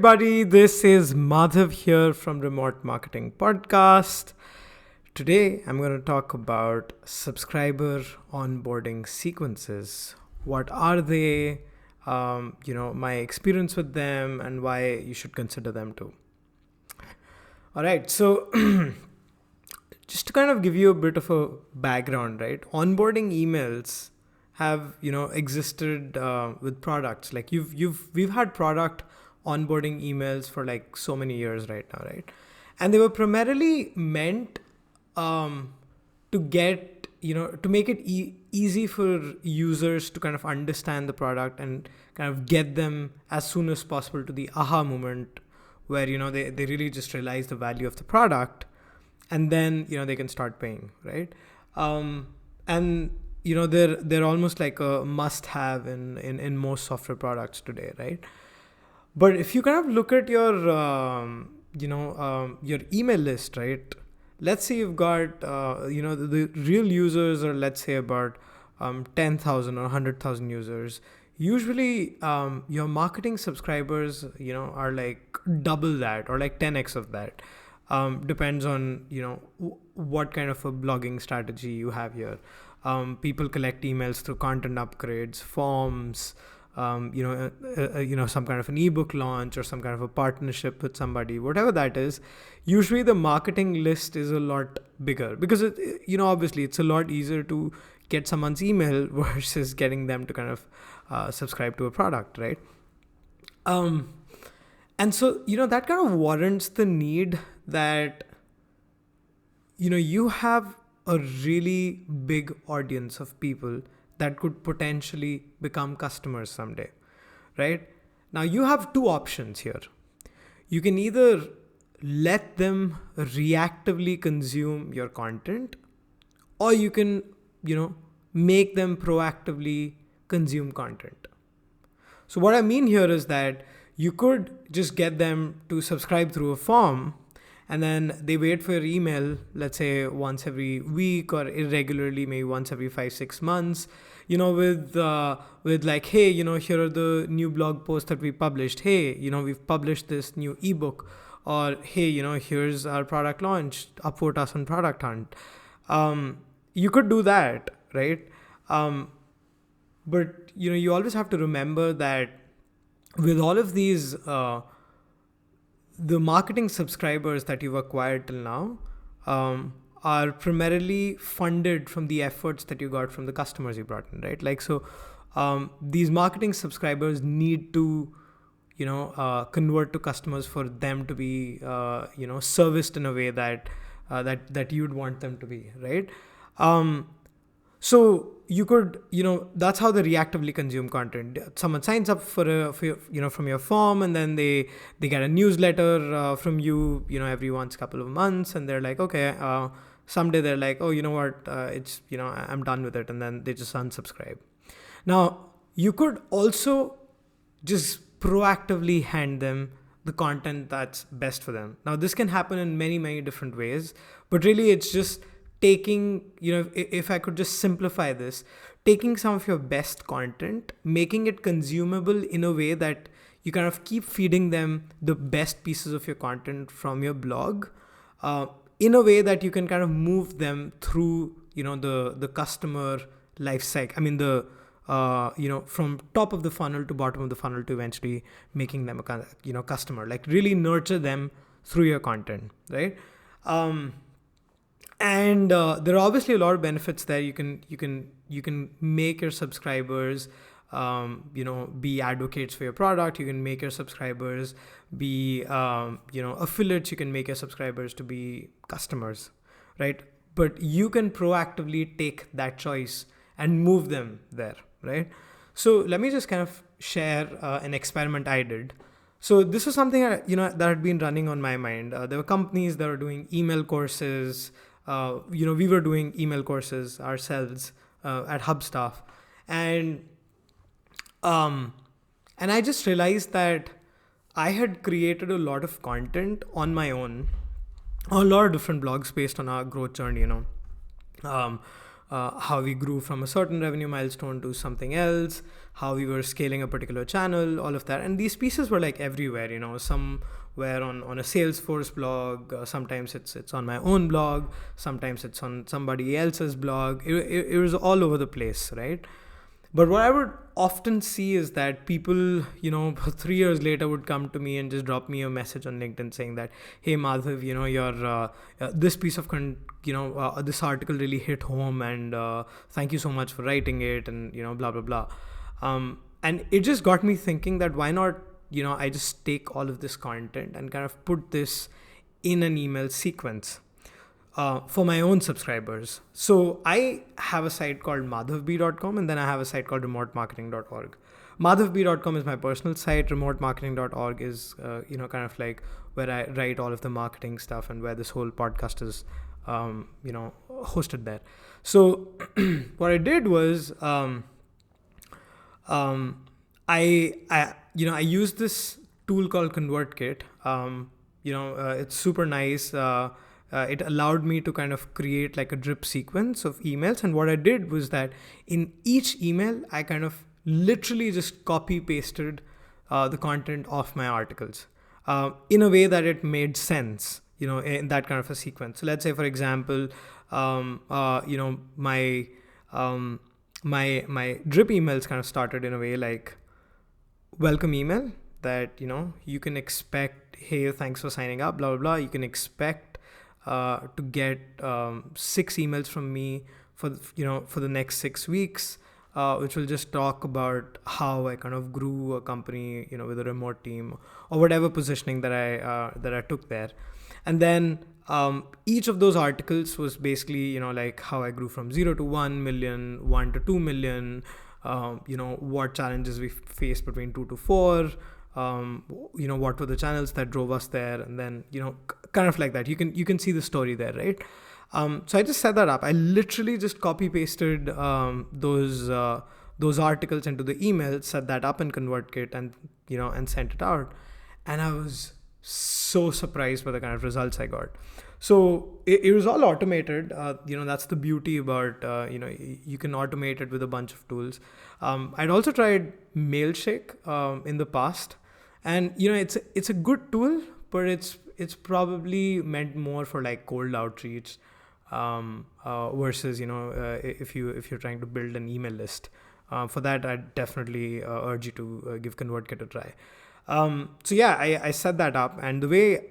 Everybody, this is Madhav here from Remote Marketing Podcast. Today, I'm going to talk about subscriber onboarding sequences. What are they? My experience with them and why you should consider them too. All right, so just to kind of give you a bit of a background, right? Onboarding emails have existed with products. Like we've had product onboarding emails for like so many years right now, right? And they were primarily meant to get to make it easy for users to kind of understand the product and kind of get them as soon as possible to the aha moment where they really just realize the value of the product, and then they can start paying, right? And they're almost like a must have in most software products today, right? But if you kind of look at your email list, right? Let's say you've got the real users are, let's say, about 10,000 or 100,000 users. Usually your marketing subscribers are like double that or like 10x of that. Depends on what kind of a blogging strategy you have here. People collect emails through content upgrades, forms, some kind of an ebook launch or some kind of a partnership with somebody, whatever that is. Usually the marketing list is a lot bigger because obviously it's a lot easier to get someone's email versus getting them to kind of subscribe to a product, right? And so that kind of warrants the need that you have a really big audience of people that could potentially become customers someday, right? Now you have two options here. You can either let them reactively consume your content, or you can, make them proactively consume content. So what I mean here is that you could just get them to subscribe through a form, and then they wait for your email, let's say once every week or irregularly, maybe once every 5-6 months, with like, hey, here are the new blog posts that we published. Hey, we've published this new ebook, or hey, here's our product launch. Upvote us on Product Hunt. You could do that, right? But you always have to remember that with all of these, the marketing subscribers that you've acquired till now are primarily funded from the efforts that you got from the customers you brought in, right? Like, so these marketing subscribers need to, convert to customers for them to be, serviced in a way that you'd want them to be, right? So you could, that's how they reactively consume content. Someone signs up for from your form, and then they get a newsletter from you, every once couple of months, and they're like, okay, someday they're like, oh, you know what, it's, I'm done with it, and then they just unsubscribe. Now you could also just proactively hand them the content that's best for them. Now this can happen in many, many different ways, but really it's just taking, if I could just simplify this, taking some of your best content, making it consumable in a way that you kind of keep feeding them the best pieces of your content from your blog, in a way that you can kind of move them through, the customer life cycle. I mean, from top of the funnel to bottom of the funnel to eventually making them a customer, like really nurture them through your content, right? And there are obviously a lot of benefits there. You can make your subscribers, be advocates for your product. You can make your subscribers be, affiliates. You can make your subscribers to be customers, right? But you can proactively take that choice and move them there, right? So let me just kind of share an experiment I did. So this was something that had been running on my mind. There were companies that were doing email courses. We were doing email courses ourselves at Hubstaff, and I just realized that I had created a lot of content on my own, a lot of different blogs based on our growth journey, how we grew from a certain revenue milestone to something else, how we were scaling a particular channel, all of that. And these pieces were like everywhere, some were on a Salesforce blog, sometimes it's on my own blog, sometimes it's on somebody else's blog. It was all over the place, right? But what I would often see is that people, 3 years later would come to me and just drop me a message on LinkedIn saying that, hey, Madhav, your this piece of this article really hit home, and thank you so much for writing it, and blah blah blah. And it just got me thinking that why not, I just take all of this content and kind of put this in an email sequence. For my own subscribers. So I have a site called madhavb.com, and then I have a site called remotemarketing.org. Madhavb.com is my personal site. Remotemarketing.org is, kind of like where I write all of the marketing stuff and where this whole podcast is, hosted there. So what I did was, I used this tool called ConvertKit. It's super nice. It allowed me to kind of create like a drip sequence of emails. And what I did was that in each email, I kind of literally just copy pasted the content of my articles in a way that it made sense, in that kind of a sequence. So let's say, for example, my drip emails kind of started in a way like welcome email that, you can expect, hey, thanks for signing up, blah, blah, blah. You can expect to get 6 emails from me for the next 6 weeks, which will just talk about how I kind of grew a company, with a remote team or whatever positioning that I took there. And then each of those articles was basically, like how I grew from 0 to 1 million, 1 to 2 million, what challenges we faced between 2 to 4, what were the channels that drove us there, and then kind of like that. You can see the story there, right? So I just set that up. I literally just copy pasted those articles into the email, set that up in ConvertKit, and sent it out. And I was so surprised by the kind of results I got. So it was all automated. That's the beauty about you can automate it with a bunch of tools. I'd also tried Mailshake in the past, and it's a good tool, but it's probably meant more for like cold outreach versus if you're trying to build an email list. For that, I'd definitely urge you to give ConvertKit a try. So yeah, I set that up, and the way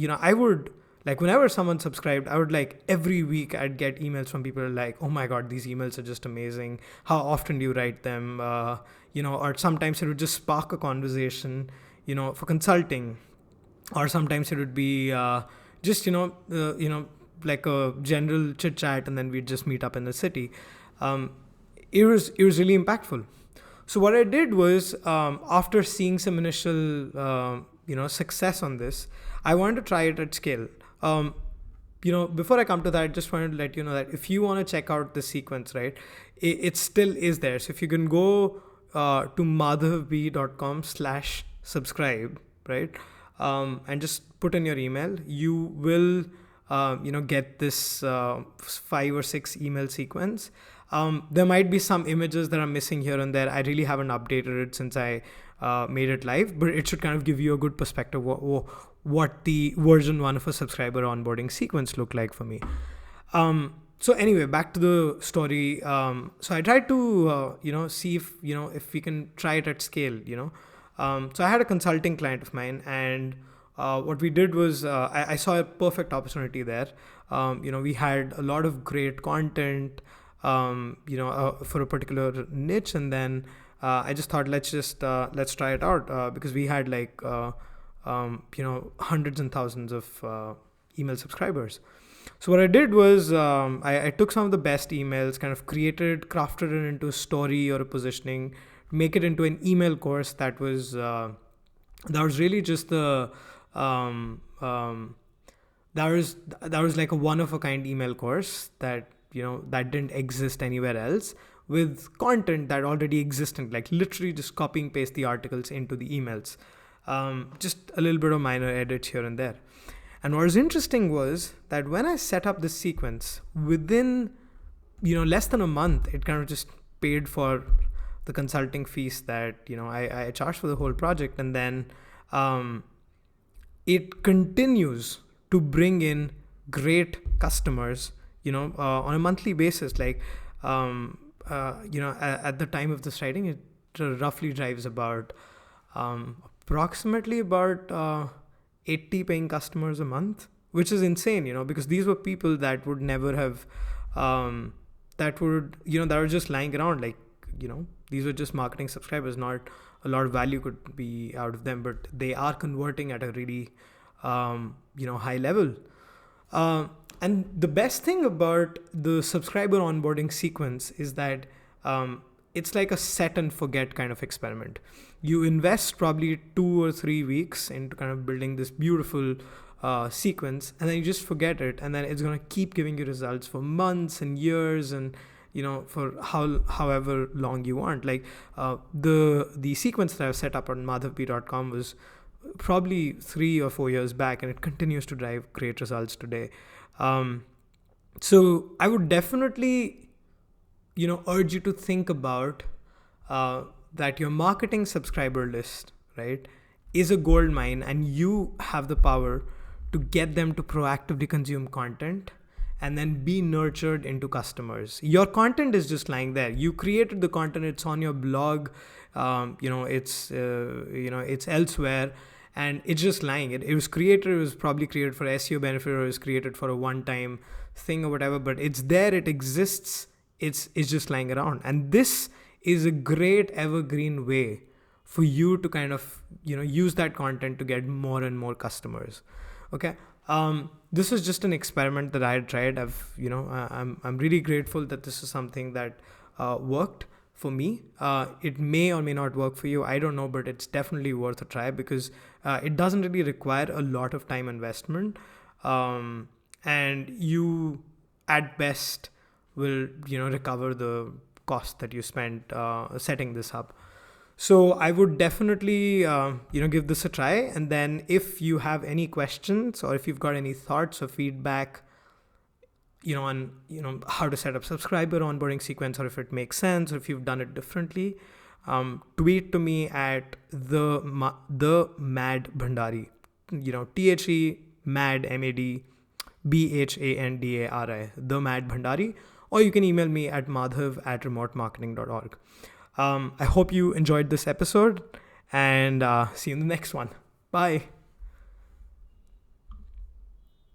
I would, like, whenever someone subscribed, I would, like, every week I'd get emails from people like, oh my God, these emails are just amazing. How often do you write them? Or sometimes it would just spark a conversation, for consulting. Or sometimes it would be just, like a general chit chat, and then we'd just meet up in the city. It was really impactful. So what I did was, after seeing some initial, success on this, I wanted to try it at scale. Before I come to that, I just wanted to let you know that if you want to check out the sequence, right, it still is there. So if you can go to madhavb.com/subscribe, right, and just put in your email, you will, get this 5 or 6 email sequence. There might be some images that are missing here and there. I really haven't updated it since I made it live, but it should kind of give you a good perspective what the version 1 of a subscriber onboarding sequence looked like for me. So anyway, back to the story. So I tried to, see if we can try it at scale, So I had a consulting client of mine, and what we did was I saw a perfect opportunity there. We had a lot of great content, for a particular niche, and then I just thought let's try it out because we had like hundreds and thousands of email subscribers. So what I did was I took some of the best emails, kind of crafted it into a story or a positioning, make it into an email course that was really just the that was like a one of a kind email course that that didn't exist anywhere else, with content that already existed, like literally just copy and paste the articles into the emails. Just a little bit of minor edits here and there. And what was interesting was that when I set up this sequence, within less than a month, it kind of just paid for the consulting fees that I charged for the whole project. And then it continues to bring in great customers on a monthly basis. Like at the time of this writing, it roughly drives about approximately about 80 paying customers a month, which is insane, because these were people that would never have that were just lying around. Like, these were just marketing subscribers. Not a lot of value could be out of them, but they are converting at a really high level. And the best thing about the subscriber onboarding sequence is that it's like a set and forget kind of experiment. You invest probably 2 or 3 weeks into kind of building this beautiful sequence, and then you just forget it, and then it's going to keep giving you results for months and years, and for however long you want. Like the sequence that I've set up on madhavp.com was probably 3 or 4 years back, and it continues to drive great results today. So I would definitely urge you to think about that your marketing subscriber list, right, is a gold mine, and you have the power to get them to proactively consume content and then be nurtured into customers. Your content is just lying there. You created the content. It's on your blog. It's elsewhere, and it's just lying. It was created. It was probably created for SEO benefit, or it was created for a one-time thing or whatever. But it's there. It exists. It's just lying around. And this is a great evergreen way for you to kind of use that content to get more and more customers. Okay. This is just an experiment that I had tried. I'm really grateful that this is something that worked for me. It may or may not work for you. I don't know, but it's definitely worth a try, because it doesn't really require a lot of time investment. And you at best will, recover the cost that you spent setting this up. So I would definitely, give this a try. And then if you have any questions, or if you've got any thoughts or feedback, on, how to set up subscriber onboarding sequence, or if it makes sense, or if you've done it differently, tweet to me at the Mad Bhandari, THE Mad MAD BHANDARI, the Mad Bhandari, or you can email me at madhav@remotemarketing.org. I hope you enjoyed this episode, and see you in the next one. Bye.